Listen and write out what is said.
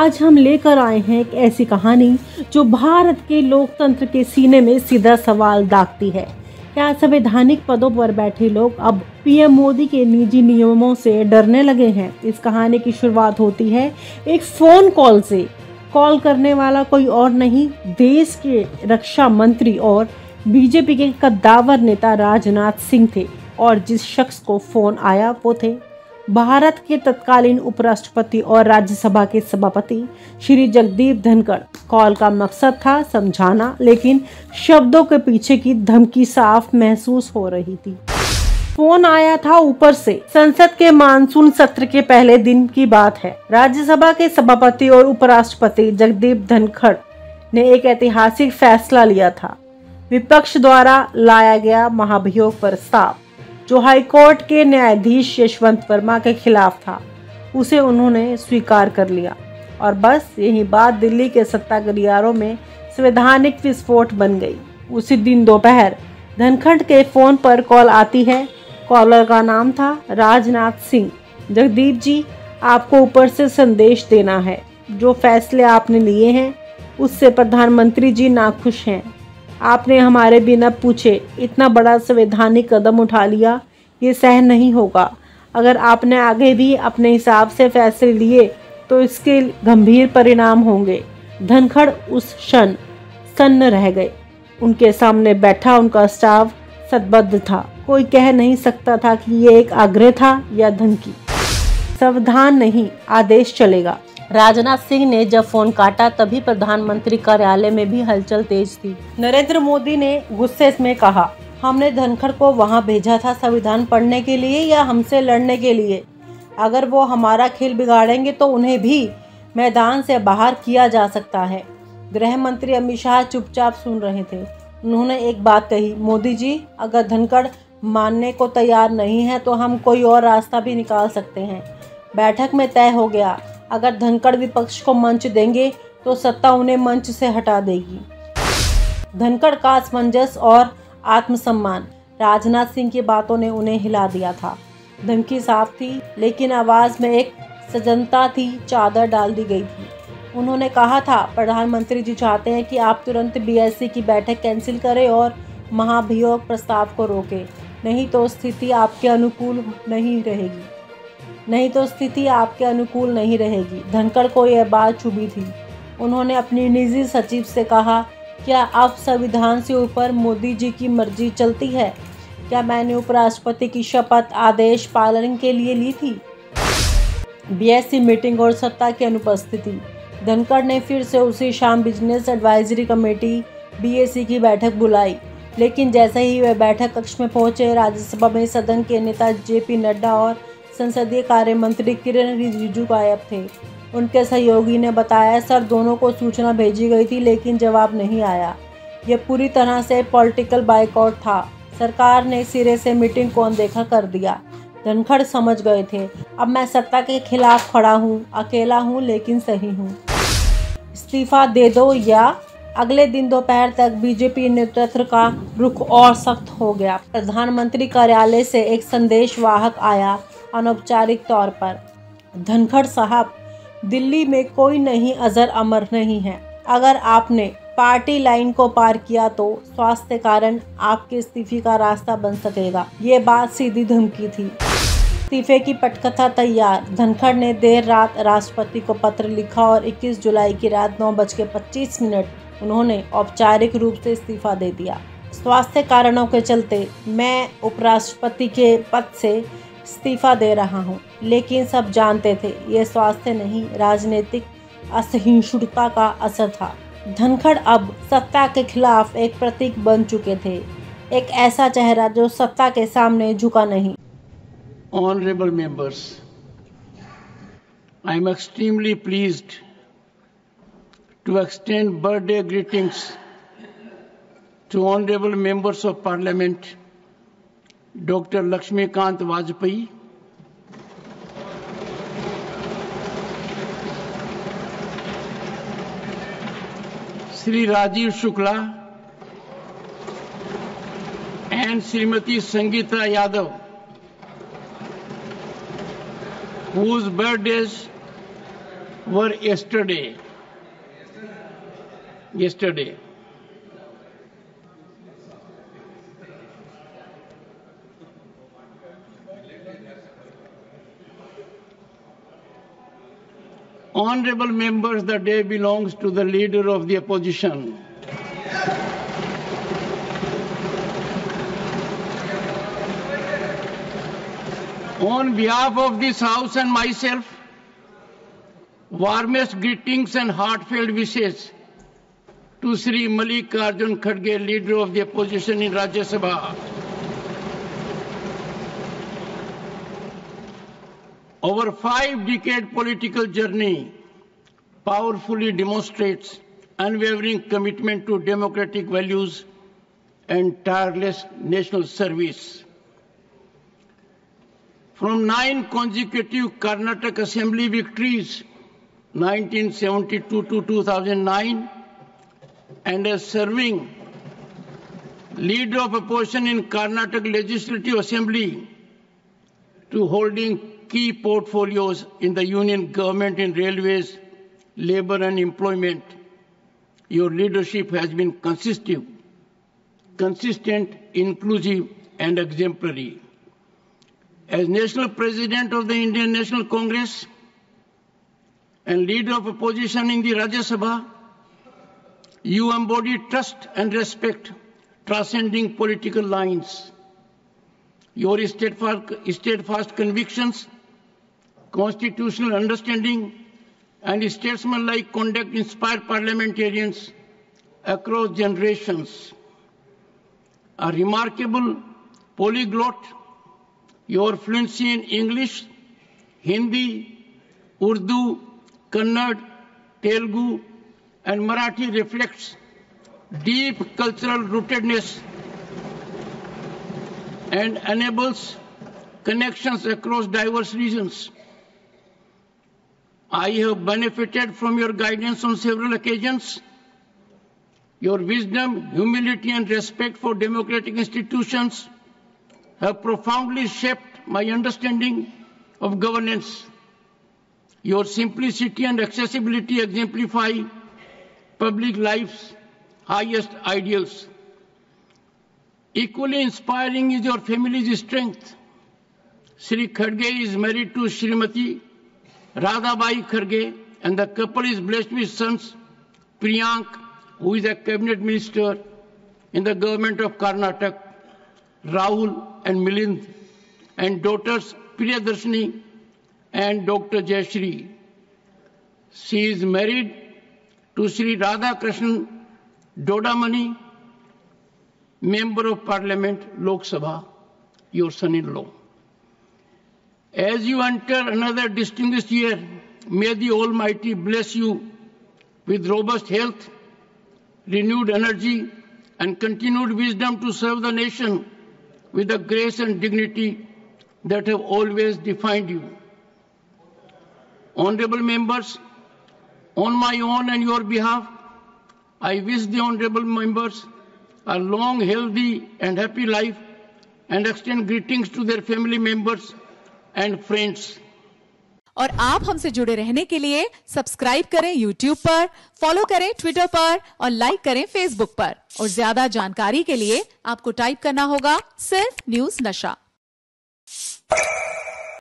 आज हम लेकर आए हैं एक ऐसी कहानी जो भारत के लोकतंत्र के सीने में सीधा सवाल दागती है। क्या संवैधानिक पदों पर बैठे लोग अब पीएम मोदी के निजी नियमों से डरने लगे हैं? इस कहानी की शुरुआत होती है एक फोन कॉल से। कॉल करने वाला कोई और नहीं, देश के रक्षा मंत्री और बीजेपी के कद्दावर नेता राजनाथ सिंह थे। और जिस शख्स को फोन आया वो थे भारत के तत्कालीन उपराष्ट्रपति और राज्यसभा के सभापति श्री जगदीप धनखड़। कॉल का मकसद था समझाना, लेकिन शब्दों के पीछे की धमकी साफ महसूस हो रही थी। फोन आया था ऊपर से। संसद के मानसून सत्र के पहले दिन की बात है। राज्यसभा के सभापति और उपराष्ट्रपति जगदीप धनखड़ ने एक ऐतिहासिक फैसला लिया था। विपक्ष द्वारा लाया गया महाभियोग प्रस्ताव, जो हाईकोर्ट के न्यायाधीश यशवंत वर्मा के खिलाफ था, उसे उन्होंने स्वीकार कर लिया। और बस यही बात दिल्ली के सत्तागलियारों में संवैधानिक विस्फोट बन गई। उसी दिन दोपहर धनखड़ के फोन पर कॉल आती है। कॉलर का नाम था राजनाथ सिंह। जगदीप जी, आपको ऊपर से संदेश देना है। जो फैसले आपने लिए हैं उससे प्रधानमंत्री जी नाखुश हैं। आपने हमारे बिना पूछे इतना बड़ा संवैधानिक कदम उठा लिया, ये सहन नहीं होगा। अगर आपने आगे भी अपने हिसाब से फैसले लिए तो इसके गंभीर परिणाम होंगे। धनखड़ उस क्षण सन्न रह गए। उनके सामने बैठा उनका स्टाफ सतबद्ध था। कोई कह नहीं सकता था कि ये एक आग्रह था या धमकी। सावधान नहीं, आदेश चलेगा। राजनाथ सिंह ने जब फोन काटा तभी प्रधानमंत्री कार्यालय में भी हलचल तेज थी। नरेंद्र मोदी ने गुस्से में कहा, हमने धनखड़ को वहां भेजा था संविधान पढ़ने के लिए या हमसे लड़ने के लिए? अगर वो हमारा खेल बिगाड़ेंगे तो उन्हें भी मैदान से बाहर किया जा सकता है। गृह मंत्री अमित शाह चुपचाप सुन रहे थे। उन्होंने एक बात कही, मोदी जी, अगर धनखड़ मानने को तैयार नहीं है तो हम कोई और रास्ता भी निकाल सकते हैं। बैठक में तय हो गया, अगर धनखड़ विपक्ष को मंच देंगे तो सत्ता उन्हें मंच से हटा देगी। धनखड़ का असमंजस और आत्मसम्मान, राजनाथ सिंह की बातों ने उन्हें हिला दिया था। धमकी साफ थी, लेकिन आवाज में एक सजनता थी। चादर डाल दी गई थी। उन्होंने कहा था, प्रधानमंत्री जी चाहते हैं कि आप तुरंत बीएससी की बैठक कैंसिल करें और महाभियोग प्रस्ताव को रोकें, नहीं तो स्थिति आपके अनुकूल नहीं रहेगी। धनखड़ को यह बात चुभी थी। उन्होंने अपनी निजी सचिव से कहा, क्या अब संविधान से ऊपर मोदी जी की मर्जी चलती है? क्या मैंने उपराष्ट्रपति की शपथ आदेश पालन के लिए ली थी? बीएससी मीटिंग और सत्ता की अनुपस्थिति। धनखड़ ने फिर से उसी शाम बिजनेस एडवाइजरी कमेटी बीएससी की बैठक बुलाई, लेकिन जैसे ही वे बैठक कक्ष में पहुंचे, राज्यसभा में सदन के नेता जेपी नड्डा और संसदीय कार्य मंत्री किरण रिजिजू गायब थे। उनके सहयोगी ने बताया, सर, दोनों को सूचना भेजी गई थी लेकिन जवाब नहीं आया। ये पूरी तरह से पॉलिटिकल बायकॉट था। सरकार ने सिरे से मीटिंग को अनदेखा कर दिया। धनखड़ समझ गए थे, अब मैं सत्ता के खिलाफ खड़ा हूँ, अकेला हूँ लेकिन सही हूँ। इस्तीफा दे दो या? अगले दिन दोपहर तक बीजेपी नेतृत्व का रुख और सख्त हो गया। प्रधानमंत्री कार्यालय से एक संदेश वाहक आया, अनौपचारिक तौर पर, धनखड़ साहब, दिल्ली में कोई नहीं अजर अमर नहीं है। अगर आपने पार्टी लाइन को पार किया तो स्वास्थ्य कारण आपके इस्तीफे का रास्ता बन सकेगा। ये बात सीधी धमकी थी। इस्तीफे की पटकथा तैयार। धनखड़ ने देर रात राष्ट्रपति को पत्र लिखा और 21 जुलाई की रात 9:25 उन्होंने औपचारिक रूप से इस्तीफा दे दिया। स्वास्थ्य कारणों के चलते मैं उपराष्ट्रपति के पद से इस्तीफा दे रहा हूं। लेकिन सब जानते थे ये स्वास्थ्य नहीं, राजनीतिक असहिष्णुता का असर था। धनखड़ अब सत्ता के खिलाफ एक प्रतीक बन चुके थे, एक ऐसा चेहरा जो सत्ता के सामने झुका नहीं। Honorable members, I am extremely pleased to extend birthday greetings to honorable members of Parliament, Dr. Lakshmikant Vajpayee, Sri Rajiv Shukla, and Srimati Sangeeta Yadav, whose birthdays were yesterday. Honorable members, the day belongs to the leader of the opposition. On behalf of this House and myself, warmest greetings and heartfelt wishes to Sri Mallikarjun Kharge, leader of the opposition in Rajya Sabha. Our 5-decade political journey powerfully demonstrates unwavering commitment to democratic values and tireless national service. From 9 consecutive Karnataka Assembly victories, 1972 to 2009, and as serving leader of opposition in Karnataka Legislative Assembly, to holding key portfolios in the union government in railways, labor and employment, your leadership has been consistent, inclusive and exemplary. As National President of the Indian National Congress and leader of opposition in the Rajya Sabha, you embody trust and respect transcending political lines. Your steadfast convictions, constitutional understanding, and statesmanlike conduct inspire parliamentarians across generations. A remarkable polyglot, your fluency in English, Hindi, Urdu, Kannada, Telugu, and Marathi reflects deep cultural rootedness and enables connections across diverse regions. I have benefited from your guidance on several occasions. Your wisdom, humility, and respect for democratic institutions have profoundly shaped my understanding of governance. Your simplicity and accessibility exemplify public life's highest ideals. Equally inspiring is your family's strength. Sri Kharge is married to Srimati Radhabai Kharge, and the couple is blessed with sons Priyank, who is a cabinet minister in the government of Karnataka, Rahul and Milind, and daughters Priyadarshini and Dr. Jayashree. She is married to Sri Radhakrishnan Dodamani, Member of Parliament, Lok Sabha, your son-in-law. As you enter another distinguished year, may the Almighty bless you with robust health, renewed energy, and continued wisdom to serve the nation with the grace and dignity that have always defined you. Honorable members, on my own and your behalf, I wish the honorable members a long, healthy and happy life and extend greetings to their family members and friends. और आप हमसे जुड़े रहने के लिए subscribe करें YouTube पर, follow करें Twitter पर और लाइक करें Facebook पर। और ज्यादा जानकारी के लिए आपको टाइप करना होगा सिर्फ न्यूज़ नशा।